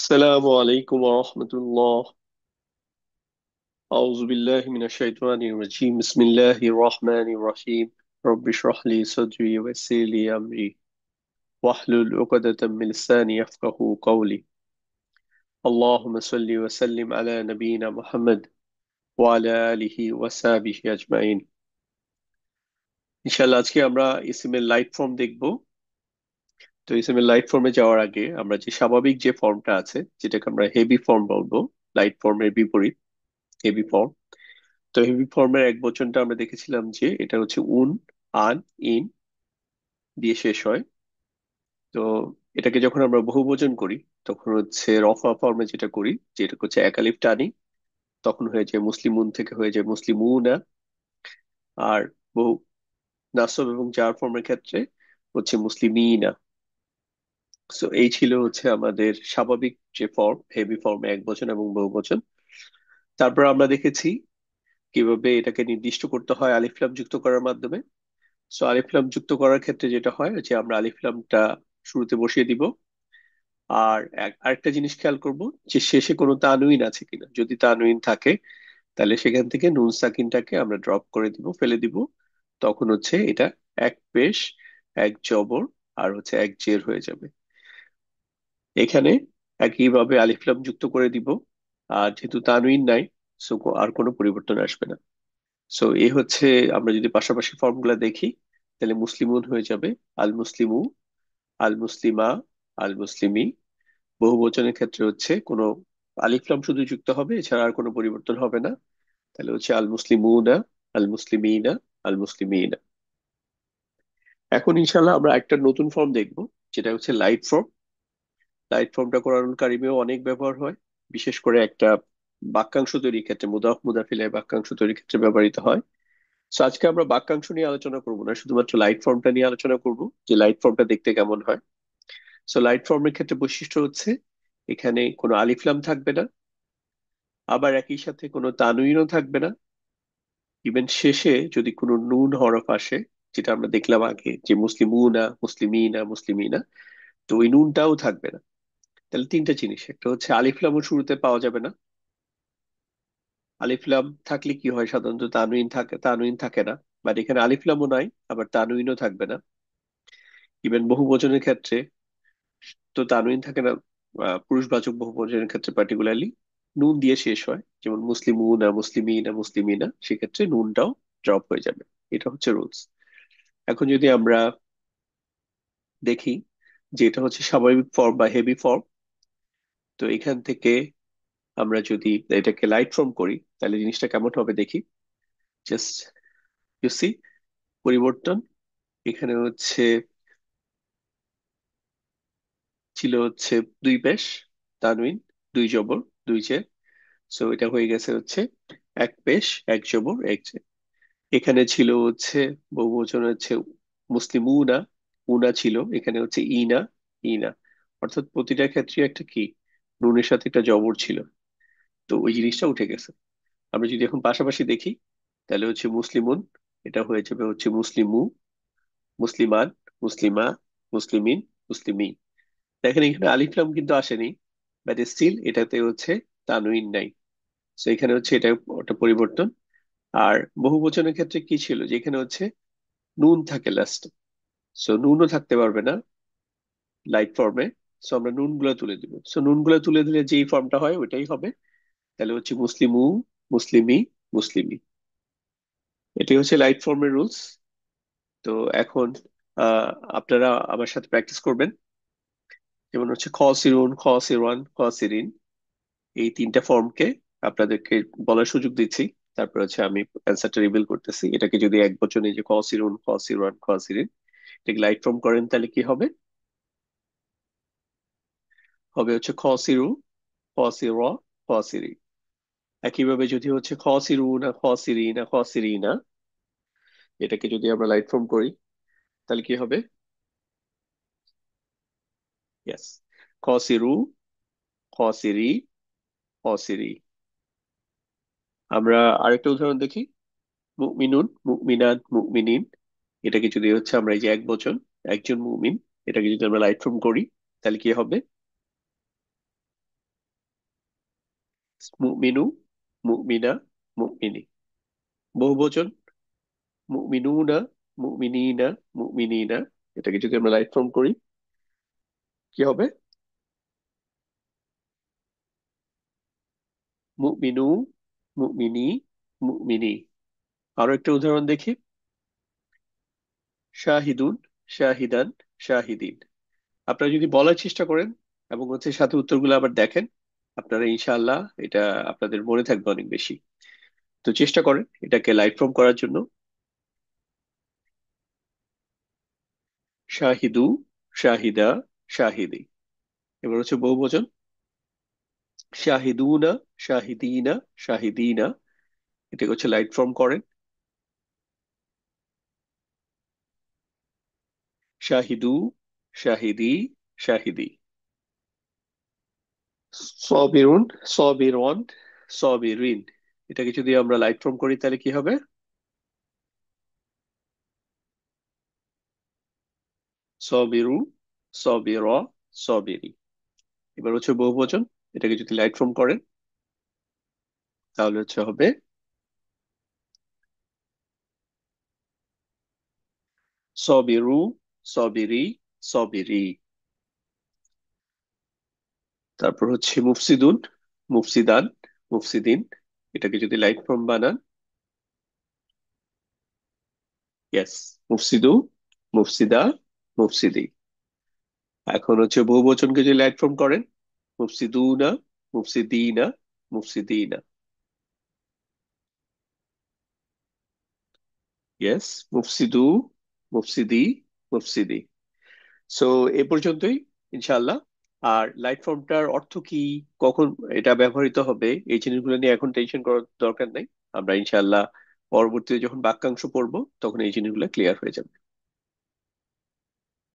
السلام عليكم ورحمة الله. أعوذ بالله من الشيطان الرجيم. بسم الله الرحمن الرحيم. رب اشرح لي صدري ويسر لي أمري واحلل عقدة من لساني يفقه قولي. اللهم صل وسلم على نبينا محمد وعلى آله وصحبه أجمعين. ইনশাআল্লাহ আজকে আমরা ইসিমের লাইট ফর্ম দেখব। তো ইসিমের লাইট ফর্মে যাওয়ার আগে আমরা যে স্বাভাবিক যে ফর্মটা আছে যেটাকে আমরা হেভি ফর্ম বলবো, লাইট ফর্মের বিপরীত হেভি ফর্ম। তো হেভি ফর্মের এক বচনটা আমরা দেখেছিলাম যে এটা হচ্ছে উন, আন, ইন দিয়ে শেষ হয়। তো এটাকে যখন আমরা বহুবচন করি তখন হচ্ছে রফা ফর্মে যেটা করি, যেটা হচ্ছে একালিফ টানি, তখন হয়ে যায় মুসলিমুন থেকে হয়ে যায় মুসলিমুনা। আর বহু নাসব এবং জার ফর্মের ক্ষেত্রে হচ্ছে মুসলিমিনা। সো এই ছিল হচ্ছে আমাদের স্বাভাবিক যে ফর্ম, হেভি ফর্মে এক বচন এবং বহুবচন। তারপর আমরা দেখেছি কিভাবে এটাকে নির্দিষ্ট করতে হয় আলিফ লাম যুক্ত করার মাধ্যমে। সো আলিফ লাম যুক্ত করার ক্ষেত্রে যেটা হয় যে আমরা আলিফ লামটা শুরুতে বসিয়ে দিব। আর আরেকটা জিনিস খেয়াল করব যে শেষে কোনো তানউইন আছে কিনা। যদি তানউইন থাকে তাহলে সেখান থেকে নুন সাকিনটাকে আমরা ড্রপ করে দিব, ফেলে দিব। তখন হচ্ছে এটা এক পেশ, এক জবর আর হচ্ছে এক জের হয়ে যাবে। এখানে একইভাবে আলিফ লাম যুক্ত করে দিব। আর যেহেতু তানউইন নাই, সো আর কোনো পরিবর্তন আসবে না। সো এই হচ্ছে, আমরা যদি পাশাপাশি ফর্মুলা দেখি তাহলে মুসলিমুন হয়ে যাবে আল মুসলিমু, আল মুসলিমা, আল মুসলিমি। বহুবচনের ক্ষেত্রে হচ্ছে কোনো আলিফ লাম শুধু যুক্ত হবে, এছাড়া আর কোনো পরিবর্তন হবে না। তাহলে হচ্ছে আল মুসলিমুনা, আল মুসলিমিনা, আল মুসলিমিনা। এখন ইনশাল্লাহ আমরা একটা নতুন ফর্ম দেখব, যেটা হচ্ছে লাইট ফর্ম। লাইট ফর্মটা কোরআনুল কারিমেও অনেক ব্যবহার হয়, বিশেষ করে একটা বাক্যাংশ তৈরির ক্ষেত্রে, মুদাফ মুদাফিলের বাক্যাংশ তৈরির ক্ষেত্রে ব্যবহৃত হয়। তো আজকে আমরা বাক্যাংশ নিয়ে আলোচনা করব না, শুধুমাত্র লাইট ফর্মটা নিয়ে আলোচনা করব যে লাইট ফর্মটা দেখতে কেমন হয়। সো লাইট ফর্মের ক্ষেত্রে বৈশিষ্ট্য হচ্ছে এখানে কোনো আলিফ লাম থাকবে না, আবার একই সাথে কোনো তানউইনও থাকবে না। ইভেন শেষে যদি কোনো নুন হরফ আসে, যেটা আমরা দেখলাম আগে যে মুসলিমুনা, মুসলিমিনা, মুসলিমিনা, তো ওই নুনটাও থাকবে না। তাহলে তিনটা জিনিস, একটা হচ্ছে আলিফ লামও শুরুতে পাওয়া যাবে না। আলিফ লাম থাকলে কি হয়, সাধারণত তানউইন থাকে, তানউইন থাকে না। বাট এখানে আলিফ লামও নাই, আবার তানউইনও থাকবে না। ইভেন বহুবচনের ক্ষেত্রে তো তানউইন থাকে না। পুরুষবাচক বহুবচনের ক্ষেত্রে পার্টিকুলারলি নুন দিয়ে শেষ হয়, যেমন মুসলিমুনা, মুসলিমিনা, মুসলিমিনা, সেক্ষেত্রে নুনটাও ড্রপ হয়ে যাবে। এটা হচ্ছে রুলস। এখন যদি আমরা দেখি যে এটা হচ্ছে স্বাভাবিক ফর্ম বা হেভি ফর্ম, তো এখান থেকে আমরা যদি এটাকে লাইট ফর্ম করি তাহলে জিনিসটা কেমন হবে দেখি। জাস্ট ইউ সি পরিবর্তন। এখানে হচ্ছে ছিল হচ্ছে দুই পেশ, তানউইন, দুই জবর, দুই জের। সো এটা হয়ে গেছে হচ্ছে এক পেশ, এক জবর, এক জের। এখানে ছিল হচ্ছে বহুবচন হচ্ছে মুসলিমুনা, উনা ছিল, এখানে হচ্ছে ইনা, ইনা। অর্থাৎ প্রতিটা ক্ষেত্রে একটা কি, নুনের সাথে একটা জবর ছিল। তো ওই জিনিসটা উঠে গেছে। আমরা যদি এখন পাশাপাশি দেখি তাহলে হচ্ছে মুসলিমুন, এটা হয়ে যাবে হচ্ছে মুসলিমু, মুসলিমান, মুসলিমা, মুসলিমিন, মুসলিমি। দেখেন এখানে আলিফ লাম কিন্তু আসেনি, বাট স্টিল এটাতে হচ্ছে তানউইন নাই। তো এখানে হচ্ছে এটা একটা পরিবর্তন। আর বহুবচনের ক্ষেত্রে কি ছিল, যে এখানে হচ্ছে নুন থাকে লাস্ট। সো নুনও থাকতে পারবে না লাইট ফর্মে। সো আমরা নুন গুলা তুলে দিব। সো নুন গুলা তুলে দিলে যেই ফর্মটা হয় ওইটাই হবে। তাহলে হচ্ছে মুসলিমু, মুসলিমি, মুসলিমি। এটাই হচ্ছে লাইট ফর্মের রুলস। তো এখন আহ আপনারা আমার সাথে প্র্যাকটিস করবেন। যেমন হচ্ছে খ সিরুন, খ সিরওয়ান, খ সিরিন, এই তিনটা ফর্মকে আপনাদেরকে বলার সুযোগ দিচ্ছি। তারপর হচ্ছে আমি অ্যান্সারটা রিভিল করতেছি। এটাকে যদি এক বচনে যে খ সিরুন, খ সিরওয়ান, খ সিরিন, এটাকে লাইট ফর্ম করেন তাহলে কি হবে? হবে হচ্ছে খ সিরু, খ সির, খ সিরি। একইভাবে যদি হচ্ছে খ সিরু না, খ সিরি না, খ সিরি না, এটাকে যদি আমরা লাইট ফর্ম করি তাহলে কি হবে? ইয়েস, খ সিরু, খ সিরি, খ সিরি। আমরা আরেকটা উদাহরণ দেখি। মুমিনুন, মুমিনাত, মুমিনিন। এটাকে যদি হচ্ছে আমরা এই যে এক বচন, একজন মুমিন, এটাকে যদি আমরা লাইট ফর্ম করি তাহলে কি হবে? মুমিনু, মুমিনা, মুমিনি। বহুবচন মুমিনুনা, মুমিনিনা, মুমিনিনা। এটাকে যদি আমরা লাইট ফর্ম করি কি হবে? মুমিনু, মুমিনি, মুমিনি। আরো একটা উদাহরণ দেখি। শাহিদুন, শাহিদান, শাহিদিন। আপনারা যদি বলার চেষ্টা করেন এবং সাথে উত্তরগুলো আবার দেখেন, আপনারা ইনশাআল্লাহ এটা আপনাদের মনে থাকবে অনেক বেশি। তো চেষ্টা করেন এটাকে লাইট ফর্ম করার জন্য। শাহিদু, শাহিদা, শাহিদি। এবার বহুবচন শাহিদুনা, শাহিদিনা, শাহিদিনা। এটাকে লাইট ফর্ম করেন। শাহিদু, শাহিদি, শাহিদি। সবিরুন, সবিরন, সবিরিন। এটাকে যদি আমরা লাইট ফর্ম করি তাহলে কি হবে? সবিরু, সবির, সবিরি। এবার বহুবচন। এটাকে যদি লাইট ফর্ম করেন তাহলে হবে সবিরু, সবিরি, সবিরি। তারপর মুফসিদুন, মুফসিদান, মুফসিদিন। এটাকে যদি লাইট ফর্ম বানান, ইয়েস, মুফসিদু, মুফসিদা, মুফসিদি। এখন বহুবচনকে যদি লাইট ফর্ম করেন, মুফসিদুনা, মুফসিদিনা, মুফসিদিনা। ইয়েস, মুফসিদু, মুফসিদি, মুফসিদি। সো এ পর্যন্তই ইনশাআল্লাহ। আর লাইট ফর্মটার অর্থ কি, কখন এটা ব্যবহৃত হবে, এই জিনিসগুলো নিয়ে এখন টেনশন করার দরকার নাই। আমরা ইনশাআল্লাহ পরবর্তীতে যখন বাক্যাংশ পড়বো তখন এই জিনিসগুলো ক্লিয়ার হয়ে যাবে।